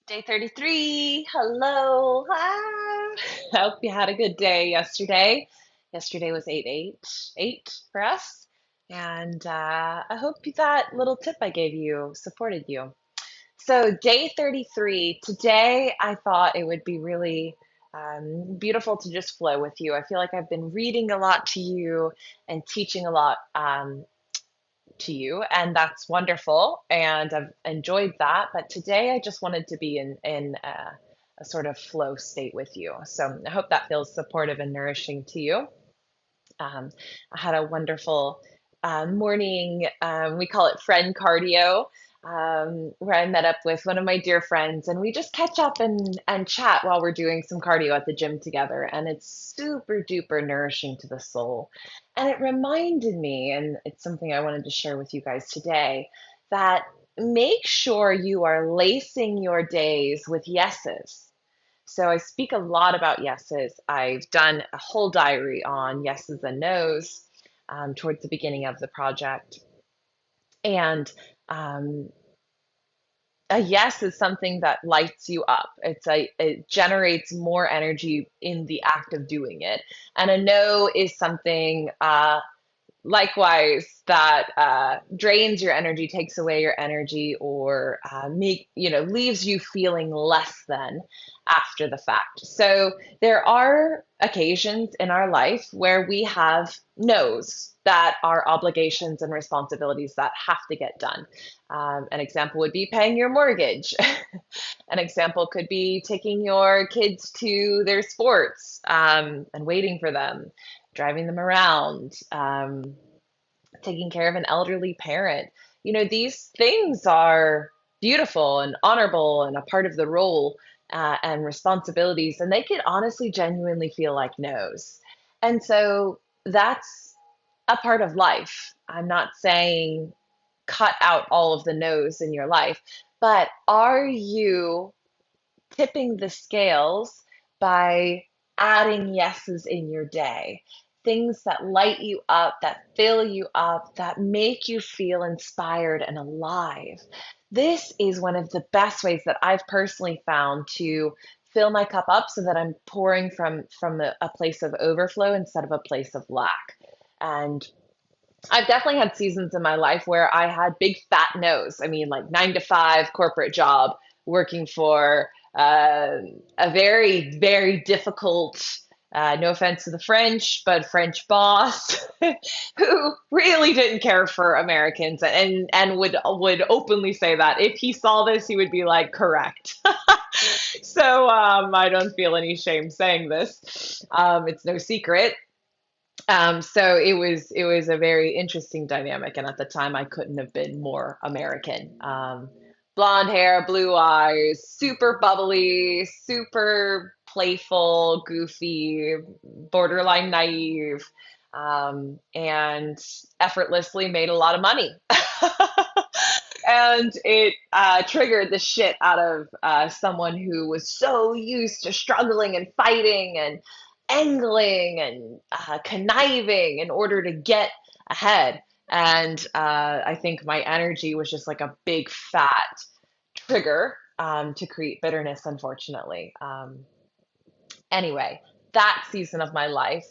Day 33. Hello. Ah. I hope you had a good day yesterday. Yesterday was 8 for us. And I hope that little tip I gave you supported you. So, day 33, today I thought it would be really beautiful to just flow with you. I feel like I've been reading a lot to you and teaching a lot to you, and that's wonderful. And I've enjoyed that. But today I just wanted to be in a sort of flow state with you. So I hope that feels supportive and nourishing to you. I had a wonderful morning. We call it friend cardio, where I met up with one of my dear friends, and we just catch up and chat while we're doing some cardio at the gym together. And it's super duper nourishing to the soul. And it reminded me, and it's something I wanted to share with you guys today, that make sure you are lacing your days with yeses. So I speak a lot about yeses. I've done a whole diary on yeses and nos towards the beginning of the project. And um, a yes is something that lights you up. It generates more energy in the act of doing it. And a no is something likewise that drains your energy, takes away your energy, or leaves you feeling less than after the fact. So there are occasions in our life where we have no's that are obligations and responsibilities that have to get done. An example would be paying your mortgage. An example could be taking your kids to their sports and waiting for them, driving them around, taking care of an elderly parent. These things are beautiful and honorable and a part of the role and responsibilities, and they could honestly, genuinely feel like no's. And so that's a part of life. I'm not saying cut out all of the no's in your life, but are you tipping the scales by adding yeses in your day? Things that light you up, that fill you up, that make you feel inspired and alive. This is one of the best ways that I've personally found to fill my cup up so that I'm pouring from a place of overflow instead of a place of lack. And I've definitely had seasons in my life where I had big fat no's. I mean, like 9 to 5 corporate job, working for a very, very difficult, no offense to the French, but French boss who really didn't care for Americans and would openly say that. If he saw this, he would be like, correct. So I don't feel any shame saying this. It's no secret. So it was a very interesting dynamic, and at the time I couldn't have been more American. Blonde hair, blue eyes, super bubbly, super playful, goofy, borderline naive, and effortlessly made a lot of money. And it triggered the shit out of someone who was so used to struggling and fighting and angling and conniving in order to get ahead. And I think my energy was just like a big fat trigger to create bitterness, unfortunately. Anyway, that season of my life,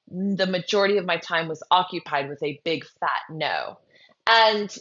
the majority of my time was occupied with a big fat no. And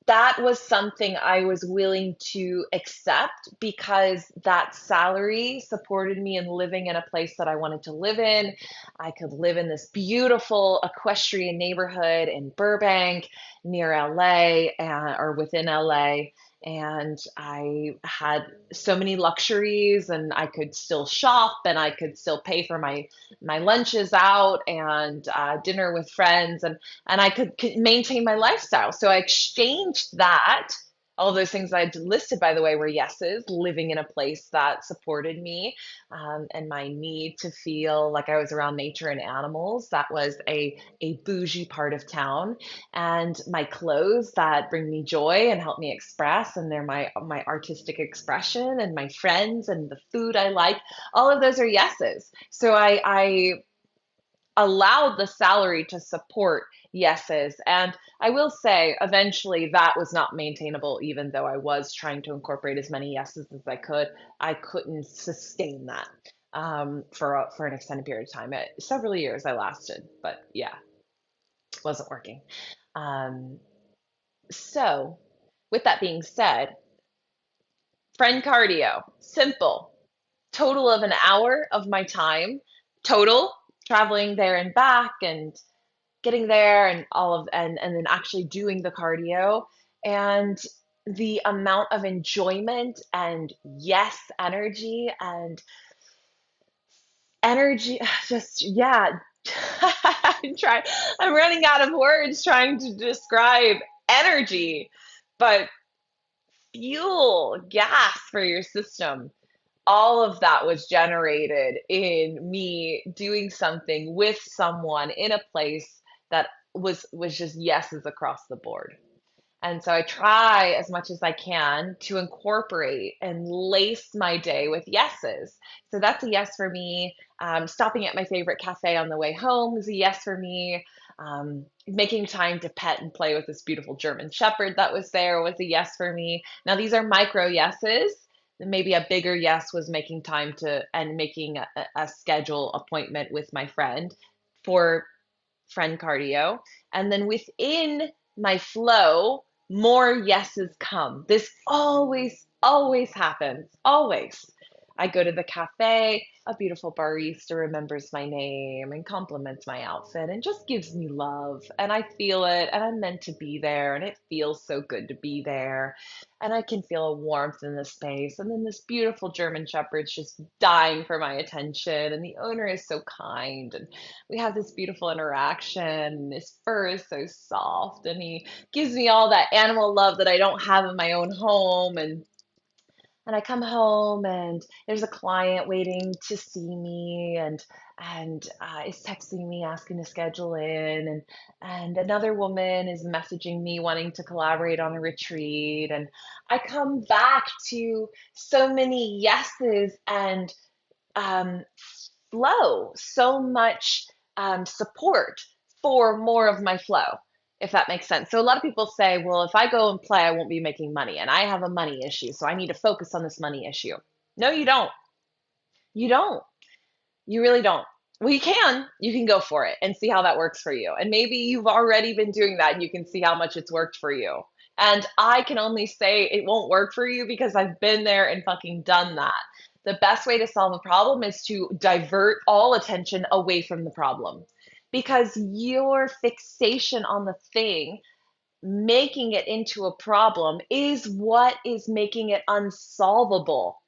that was something I was willing to accept because that salary supported me in living in a place that I wanted to live in. I could live in this beautiful equestrian neighborhood in Burbank near LA or within LA. And I had so many luxuries, and I could still shop, and I could still pay for my lunches out and dinner with friends, and I could maintain my lifestyle. So I exchanged that. All those things I listed, by the way, were yeses, living in a place that supported me and my need to feel like I was around nature and animals. That was a bougie part of town. And my clothes that bring me joy and help me express, and they're my artistic expression, and my friends and the food I like. All of those are yeses. So I allowed the salary to support yeses. And I will say, eventually, that was not maintainable, even though I was trying to incorporate as many yeses as I could. I couldn't sustain that for an extended period of time. Several years I lasted, but yeah, it wasn't working. Um, so, with that being said, friend cardio, simple. Total of an hour of my time, total, traveling there and back and getting there and all of and then actually doing the cardio, and the amount of enjoyment and yes energy just yeah. Try I'm running out of words trying to describe energy, but fuel, gas for your system, all of that was generated in me doing something with someone in a place that was just yeses across the board. And so I try as much as I can to incorporate and lace my day with yeses. So that's a yes for me. Stopping at my favorite cafe on the way home is a yes for me. Making time to pet and play with this beautiful German Shepherd that was there was a yes for me. Now, these are micro yeses. Maybe a bigger yes was making time to and making a schedule appointment with my friend for friend cardio. And then within my flow, more yeses come. This always happens. Always. I go to the cafe, a beautiful barista remembers my name and compliments my outfit and just gives me love. And I feel it, and I'm meant to be there, and it feels so good to be there. And I can feel a warmth in the space. And then this beautiful German Shepherd's just dying for my attention. And the owner is so kind. And we have this beautiful interaction. And his fur is so soft. And he gives me all that animal love that I don't have in my own home. And I come home and there's a client waiting to see me and is texting me asking to schedule in, and another woman is messaging me wanting to collaborate on a retreat, and I come back to so many yeses and um, flow, so much support for more of my flow, if that makes sense. So a lot of people say, well, if I go and play, I won't be making money. And I have a money issue, so I need to focus on this money issue. No, you don't. You don't. You really don't. Well, you can. You can go for it and see how that works for you. And maybe you've already been doing that and you can see how much it's worked for you. And I can only say it won't work for you because I've been there and fucking done that. The best way to solve a problem is to divert all attention away from the problem, because your fixation on the thing, making it into a problem, is what is making it unsolvable.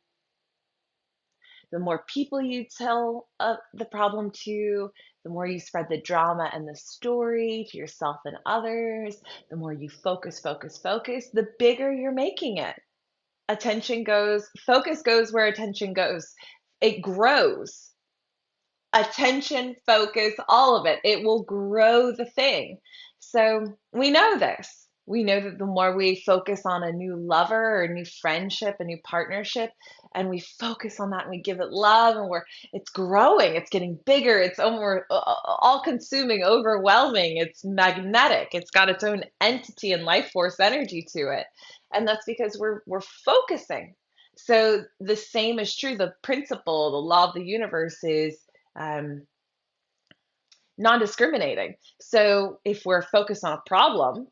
The more people you tell the problem to, the more you spread the drama and the story to yourself and others, the more you focus, the bigger you're making it. Focus goes where attention goes. It grows. Attention, focus, all of it. It will grow the thing. So we know this. We know that the more we focus on a new lover or a new friendship, a new partnership, and we focus on that and we give it love, and it's growing, it's getting bigger, it's all consuming, overwhelming, it's magnetic, it's got its own entity and life force energy to it. And that's because we're focusing. So the same is true. The principle, the law of the universe is um, non-discriminating. So if we're focused on a problem,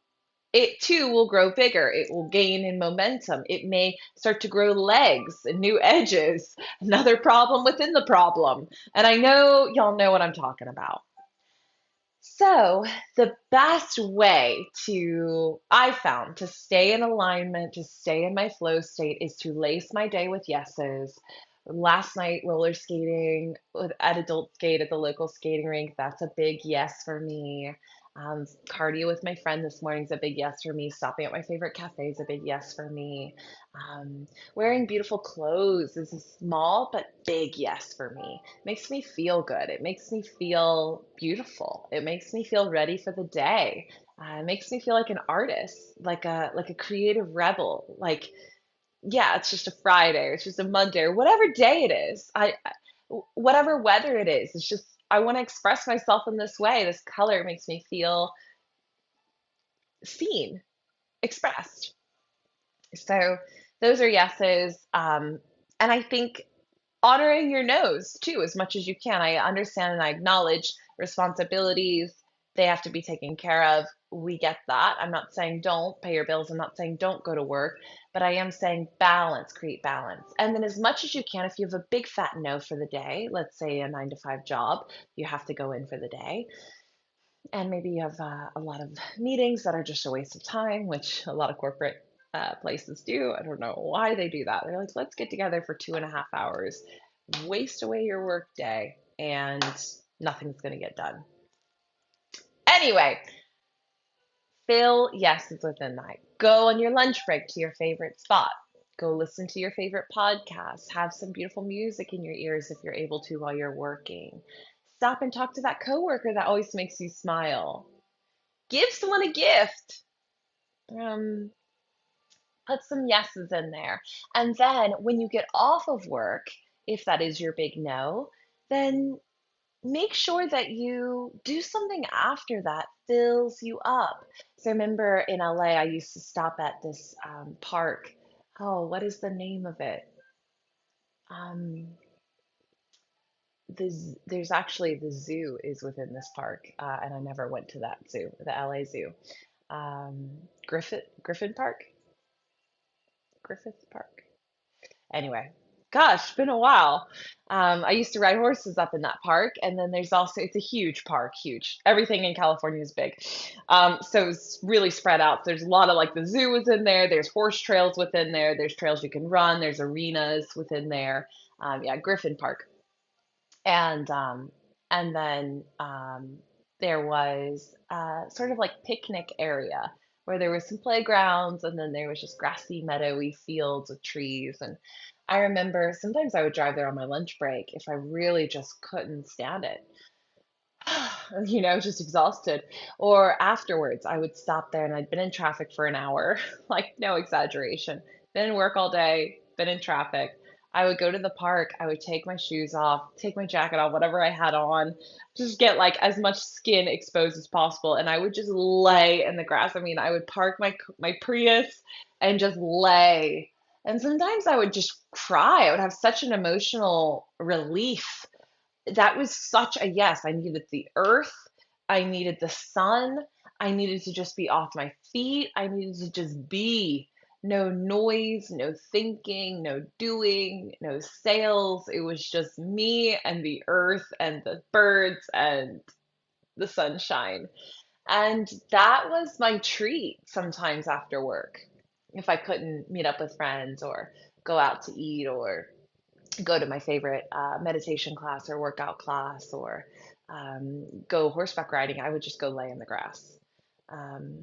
it too will grow bigger. It will gain in momentum. It may start to grow legs and new edges, another problem within the problem. And I know y'all know what I'm talking about. So, the best way I found to stay in alignment, to stay in my flow state, is to lace my day with yeses. Last night, roller skating at adult skate at the local skating rink, that's a big yes for me. Cardio with my friend this morning is a big yes for me. Stopping at my favorite cafe is a big yes for me. Um, Wearing beautiful clothes is a small but big yes for me. Makes me feel good. It makes me feel beautiful. It makes me feel ready for the day. It makes me feel like an artist, like a creative rebel. Like, yeah, it's just a Friday, or it's just a Monday, or whatever day it is. Whatever weather it is, it's just I want to express myself in this way. This color makes me feel seen, expressed. So those are yeses. And I think honoring your no's too, as much as you can. I understand and I acknowledge responsibilities. They have to be taken care of. We get that. I'm not saying don't pay your bills. I'm not saying don't go to work, but I am saying balance, create balance. And then as much as you can, if you have a big fat no for the day, let's say a 9 to 5 job, you have to go in for the day. And maybe you have a lot of meetings that are just a waste of time, which a lot of corporate places do. I don't know why they do that. They're like, let's get together for 2.5 hours, waste away your work day, and nothing's going to get done. Anyway, fill yeses within that. Go on your lunch break to your favorite spot. Go listen to your favorite podcast. Have some beautiful music in your ears if you're able to while you're working. Stop and talk to that coworker that always makes you smile. Give someone a gift. Um, put some yeses in there. And then when you get off of work, if that is your big no, then make sure that you do something after that fills you up. So I remember in LA, I used to stop at this park. Oh, what is the name of it? Um, there's actually the zoo is within this park, and I never went to that zoo, the LA Zoo. Griffin Park, Griffith Park. Anyway, gosh, been a while. I used to ride horses up in that park, and then there's also it's a huge park, huge. Everything in California is big, so it's really spread out. There's a lot of like the zoo is in there. There's horse trails within there. There's trails you can run. There's arenas within there. Yeah, Griffin Park, and um, and then there was sort of like picnic area where there was some playgrounds, and then there was just grassy, meadowy fields with trees. And I remember sometimes I would drive there on my lunch break if I really just couldn't stand it. Just exhausted. Or afterwards, I would stop there and I'd been in traffic for an hour, like no exaggeration. Been in work all day, been in traffic. I would go to the park, I would take my shoes off, take my jacket off, whatever I had on, just get like as much skin exposed as possible, and I would just lay in the grass. I mean, I would park my Prius and just lay. And sometimes I would just cry. I would have such an emotional relief. That was such a yes. I needed the earth. I needed the sun. I needed to just be off my feet. I needed to just be. No noise, no thinking, no doing, no sales. It was just me and the earth and the birds and the sunshine. And that was my treat sometimes after work. If I couldn't meet up with friends or go out to eat or go to my favorite meditation class or workout class or go horseback riding, I would just go lay in the grass. Um,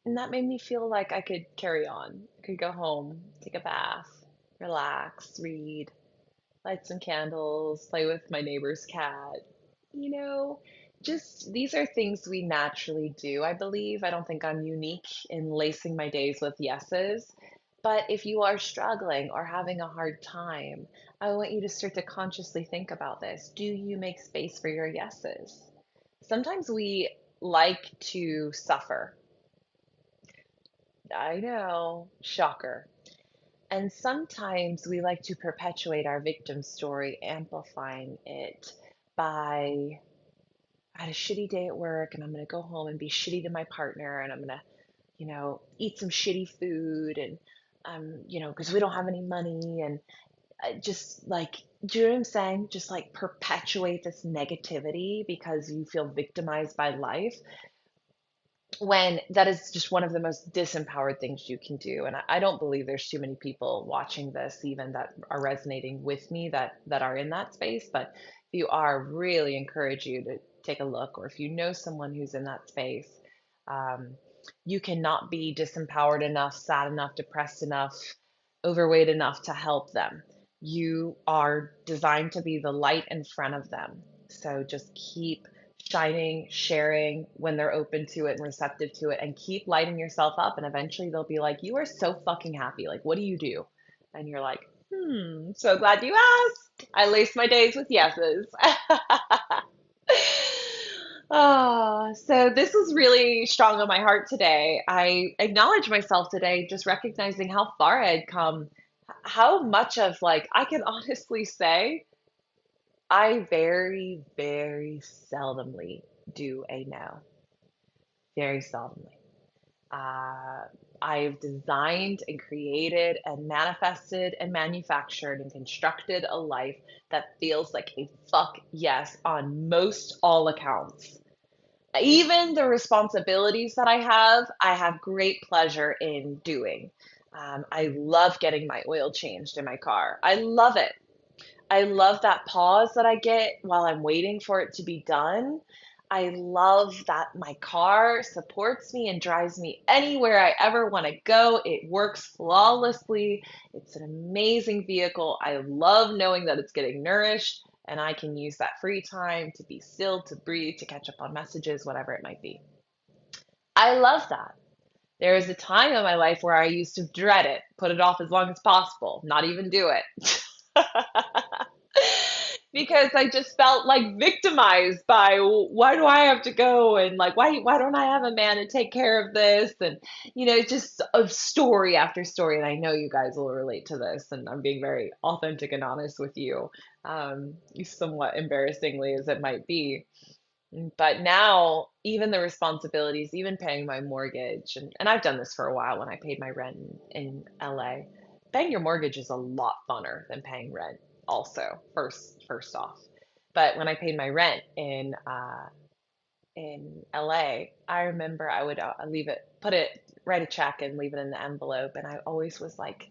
and that made me feel like I could carry on. I could go home, take a bath, relax, read, light some candles, play with my neighbor's cat. You know, just these are things we naturally do, I believe. I don't think I'm unique in lacing my days with yeses. But if you are struggling or having a hard time, I want you to start to consciously think about this. Do you make space for your yeses? Sometimes we like to suffer. I know, shocker. And sometimes we like to perpetuate our victim story, amplifying it by I had a shitty day at work and I'm going to go home and be shitty to my partner and I'm going to, eat some shitty food and, because we don't have any money and just like, do you know what I'm saying? Just like perpetuate this negativity because you feel victimized by life when that is just one of the most disempowered things you can do. And I don't believe there's too many people watching this even that are resonating with me that are in that space. But if you are, really encourage you to take a look, or if you know someone who's in that space, um, you cannot be disempowered enough, sad enough, depressed enough, overweight enough to help them. You are designed to be the light in front of them. So just keep shining, sharing when they're open to it and receptive to it, and keep lighting yourself up. And eventually they'll be like, you are so fucking happy. Like, what do you do? And you're like, So glad you asked. I lace my days with yeses. So this was really strong on my heart today. I acknowledge myself today, just recognizing how far I'd come, how much of like I can honestly say I very, very seldomly do a no. Very seldomly. Uh, I've designed and created and manifested and manufactured and constructed a life that feels like a fuck yes on most all accounts. Even the responsibilities that I have great pleasure in doing. I love getting my oil changed in my car. I love it. I love that pause that I get while I'm waiting for it to be done. I love that my car supports me and drives me anywhere I ever want to go. It works flawlessly. It's an amazing vehicle. I love knowing that it's getting nourished and I can use that free time to be still, to breathe, to catch up on messages, whatever it might be. I love that. There was a time in my life where I used to dread it, put it off as long as possible, not even do it. Because I just felt like victimized by why do I have to go and like why don't I have a man to take care of this and just a story after story, and I know you guys will relate to this, and I'm being very authentic and honest with you, somewhat embarrassingly as it might be. But now, even the responsibilities, even paying my mortgage, and I've done this for a while when I paid my rent in LA. Paying your mortgage is a lot funner than paying rent, also, first off. But when I paid my rent in LA, I remember I would leave it, write a check and leave it in the envelope. And I always was like,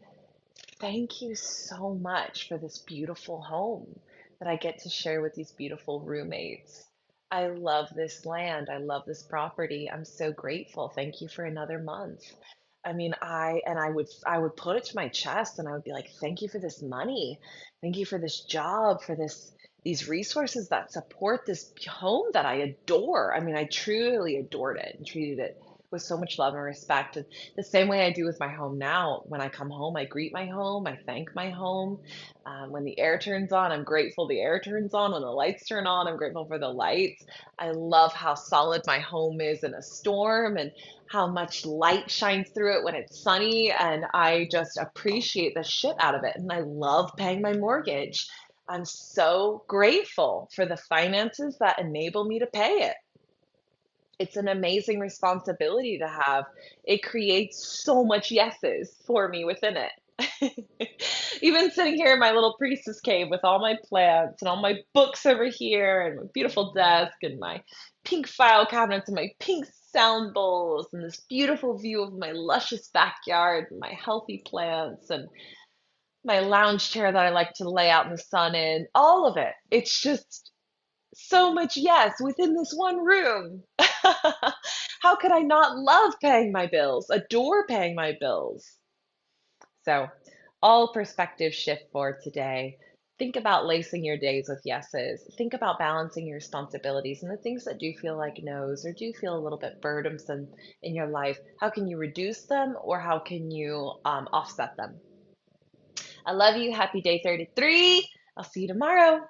thank you so much for this beautiful home that I get to share with these beautiful roommates. I love this land. I love this property. I'm so grateful. Thank you for another month. I mean, I would put it to my chest and I would be like, thank you for this money. Thank you for this job, for these resources that support this home that I adore. I mean, I truly adored it and treated it with so much love and respect. And the same way I do with my home now. When I come home, I greet my home, I thank my home. When the air turns on, I'm grateful the air turns on. When the lights turn on, I'm grateful for the lights. I love how solid my home is in a storm and how much light shines through it when it's sunny. And I just appreciate the shit out of it. And I love paying my mortgage. I'm so grateful for the finances that enable me to pay it. It's an amazing responsibility to have. It creates so much yeses for me within it. Even sitting here in my little priestess cave with all my plants and all my books over here and my beautiful desk and my pink file cabinets and my pink sound bowls and this beautiful view of my luscious backyard and my healthy plants and my lounge chair that I like to lay out in the sun in, all of it. It's just so much yes within this one room. How could I not love paying my bills, adore paying my bills? So, all perspective shift for today. Think about lacing your days with yeses. Think about balancing your responsibilities and the things that do feel like no's or do feel a little bit burdensome in your life. How can you reduce them or how can you offset them? I love you. Happy day 33. I'll see you tomorrow.